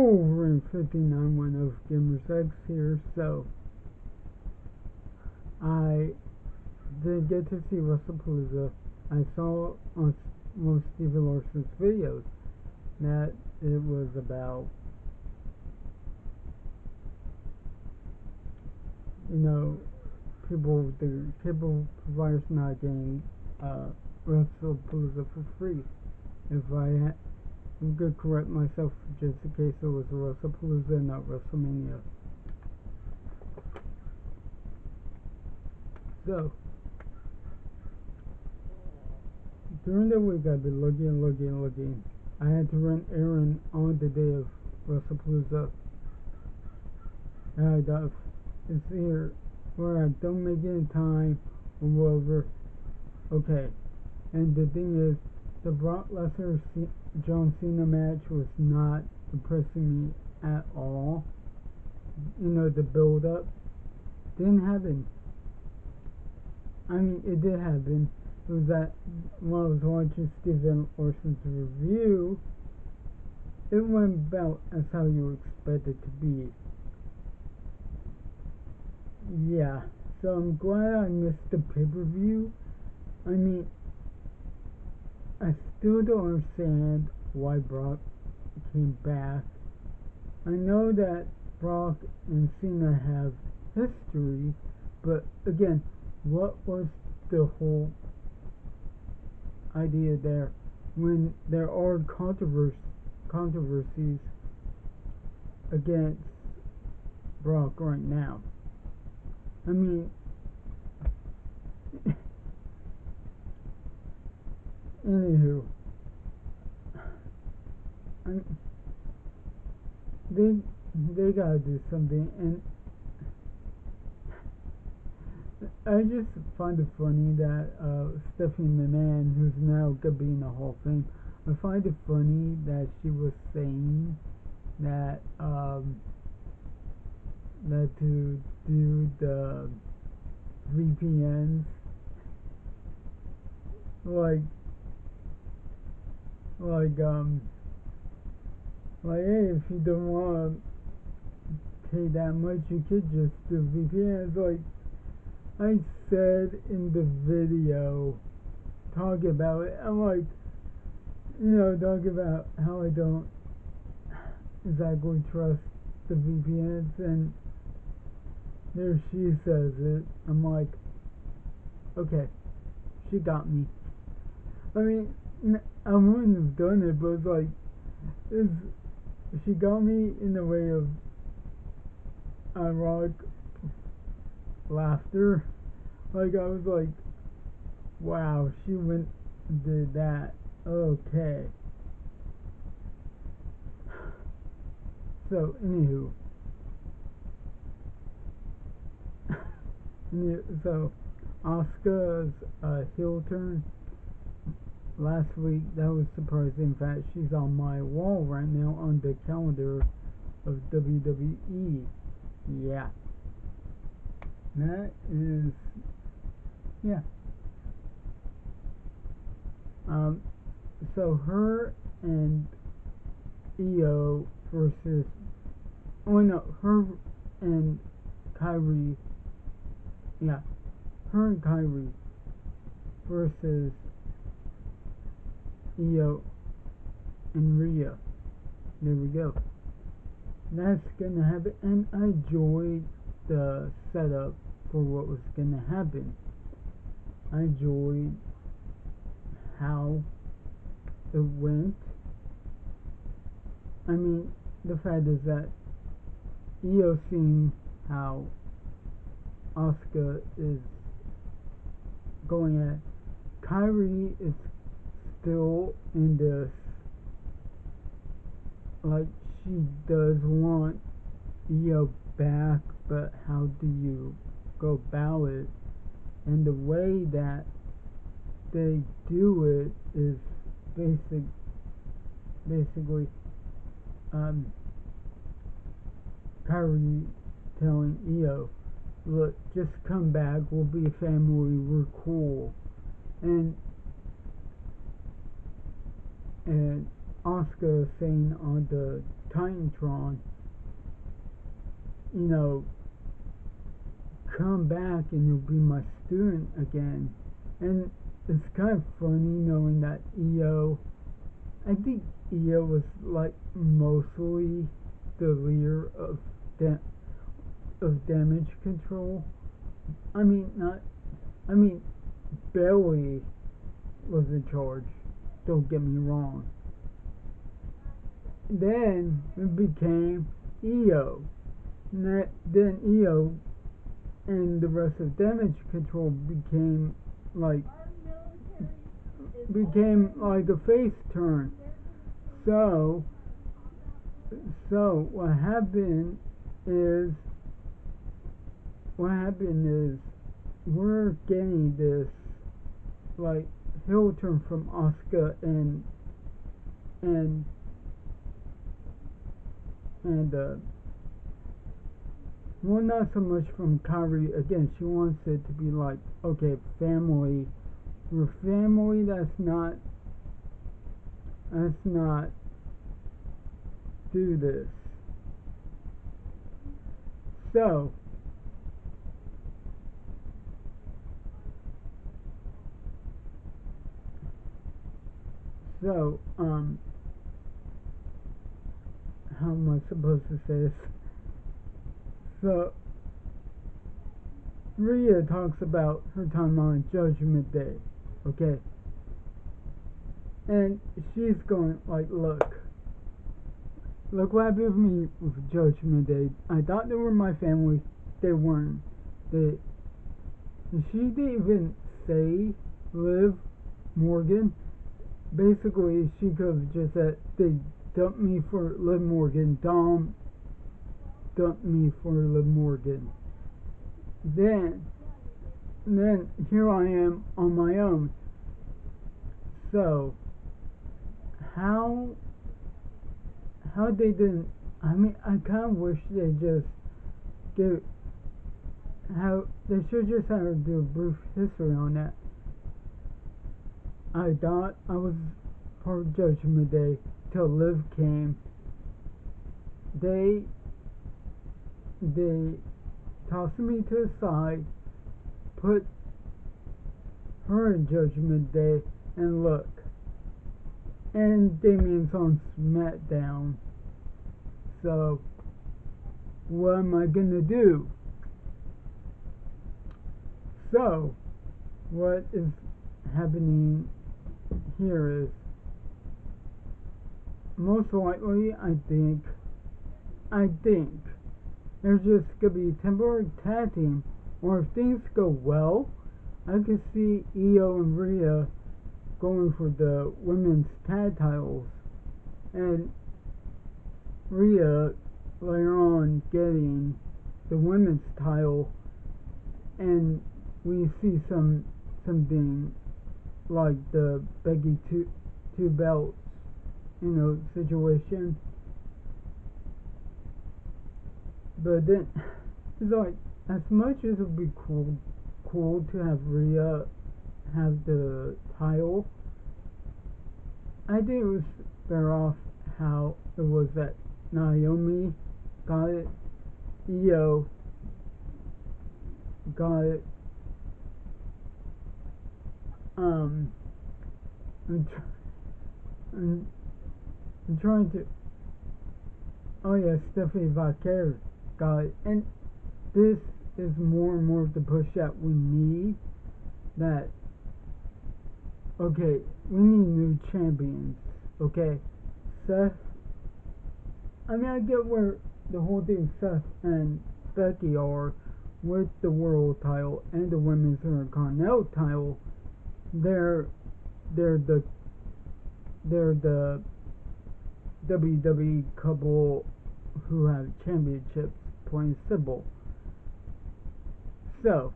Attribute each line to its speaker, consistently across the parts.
Speaker 1: Over in 59 one of Gamers X here, so I did get to see WrestlePalooza. I saw on most Stephen Larson's videos that it was about, the cable providers not getting WrestlePalooza for free. If I could correct myself just in case it was WrestlePalooza, not WrestleMania. So, during the week I've been looking. I had to run errand on the day of WrestlePalooza. It's here where I don't make it in time or whatever. Okay, and the thing is, the Brock Lesnar John Cena match was not impressing me at all. The build up didn't happen. I mean, it did happen. It was that when I was watching Steven Larson's review, it went about as how you expect it to be. Yeah, so I'm glad I missed the pay-per-view. I mean, I still don't understand why Brock came back. I know that Brock and Cena have history, but again, what was the whole idea there when there are controversies against Brock right now? I mean, anywho, they gotta do something, and I just find it funny that Stephanie McMahon, who's now gonna be in the Hall of Fame, I find it funny that she was saying that that to do the VPNs, hey, if you don't want to pay that much, you could just do VPNs. Like I said in the video, talk about it. I'm like, talk about how I don't exactly trust the VPNs, and there she says it. I'm like, okay, she got me. I mean, I wouldn't have done it, but it's like, she got me in the way of ironic laughter. Like, I was like, wow, she went and did that. Okay. So, anywho. So, Auska's heel turn last week, that was surprising. In fact, she's on my wall right now on the calendar of WWE. Yeah. That is, yeah. So her and Iyo versus, her and Kairi, yeah, her and Kairi versus Iyo and Rhea. There we go. That's gonna happen, and I enjoyed the setup for what was gonna happen. I enjoyed how it went. I mean, the fact is that Iyo seeing how Auska is going at, Kairi is still in this, like, she does want Iyo back, but how do you go about it? And the way that they do it is basically Kairi telling Iyo, look, just come back, we'll be a family, we're cool. And Auska saying on the Titantron, you know, come back and you'll be my student again. And it's kind of funny knowing that I think Iyo was like mostly the leader of damage control. I mean, Bailey was in charge. Don't get me wrong. Then it became Iyo. Then Iyo and the rest of damage control became like a face turn. So what happened is we're getting this like heel turn from Auska and well, not so much from Kairi. Again, she wants it to be like, okay, family. We're family. That's not do this. So how am I supposed to say this? So Rhea talks about her time on Judgment Day, okay? And she's going like, look what happened with me with Judgment Day. I thought they were my family. They weren't. She didn't even say Liv Morgan. Basically, she could have just said they dumped me for Liv Morgan. Dom dumped me for Liv Morgan. Then here I am on my own. So how they didn't, I mean, I kind of wish they just did, how they should just have to do a brief history on that. I thought I was part of Judgment Day till Liv came. They tossed me to the side, put her in Judgment Day, and look. And Damien's on SmackDown. So, what am I gonna do? So, what is happening here is, most likely, I think, there's just gonna be a temporary tag team, or if things go well, I could see Iyo and Rhea going for the women's tag titles, and Rhea later on getting the women's title, and we see something like the Becky two belts, situation. But then it's like, as much as it would be cool to have Rhea have the title, I think it was better off how it was that Naomi got it, Iyo got it, I'm trying to, oh yeah, Stephanie Vaquer got it, and this is more and more of the push that we need, that, okay, we need new champions, okay? Seth, I mean, I get where the whole thing Seth and Becky are with the world title and the women's intercontinental title. They're the WWE couple who have championships, plain simple. So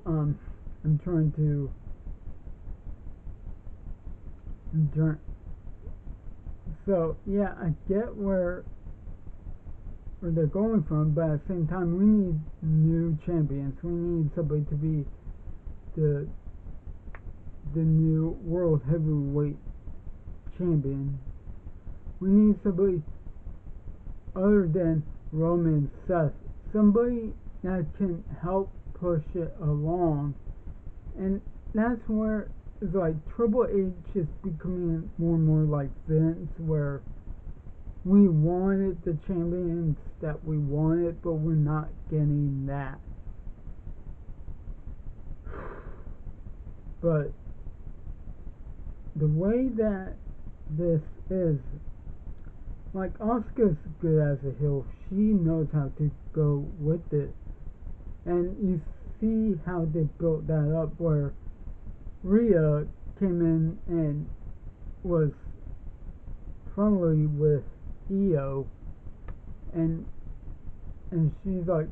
Speaker 1: I'm trying to so yeah, I get where they're going from, but at the same time we need new champions. We need somebody to be the new World Heavyweight Champion. We need somebody other than Roman and Seth. Somebody that can help push it along. And that's where it's like Triple H is becoming more and more like Vince, where we wanted the champions that we wanted, but we're not getting that. But the way that this is, like, Auska's good as a heel. She knows how to go with it. And you see how they built that up, where Rhea came in and was friendly with Iyo, and she's like,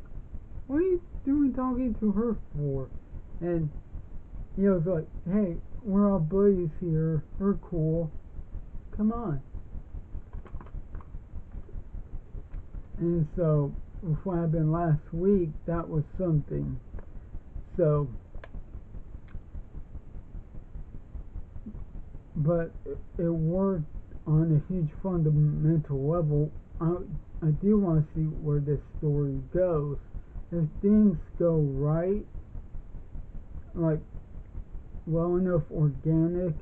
Speaker 1: what are you doing talking to her for? And Iyo's like, hey, we're all buddies here, we're cool, come on. And so what happened last week, that was something. So, but it worked on a huge fundamental level. I do want to see where this story goes. If things go right, like well enough organic,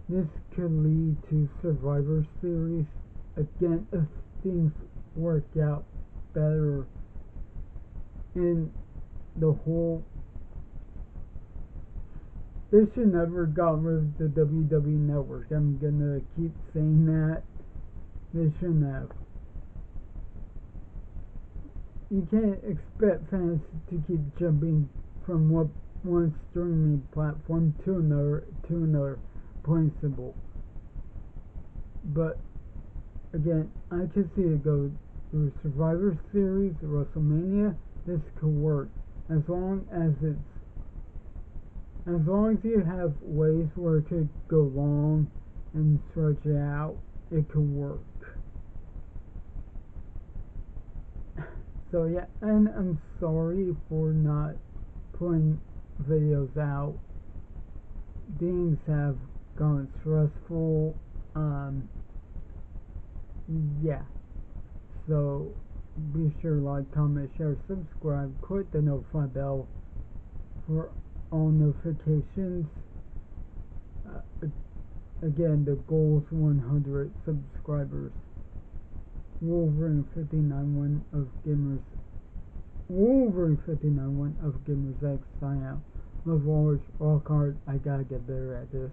Speaker 1: this could lead to Survivor Series again if things work out better in the whole. They should never got rid of the WWE Network. I'm gonna keep saying that. They shouldn't have. You can't expect fans to keep jumping from one streaming platform to another principle. But again, I can see it go through Survivor Series, WrestleMania. This could work as long as you have ways where it could go long and stretch it out. It could work. So yeah, and I'm sorry for not putting videos out. Things have gone stressful. Yeah. So be sure to like, comment, share, subscribe, click the notify bell for all notifications. Again, the goal is 100 subscribers. Wolverine 59 of Gamers X sign out. Love Walrus, all card. I gotta get better at this.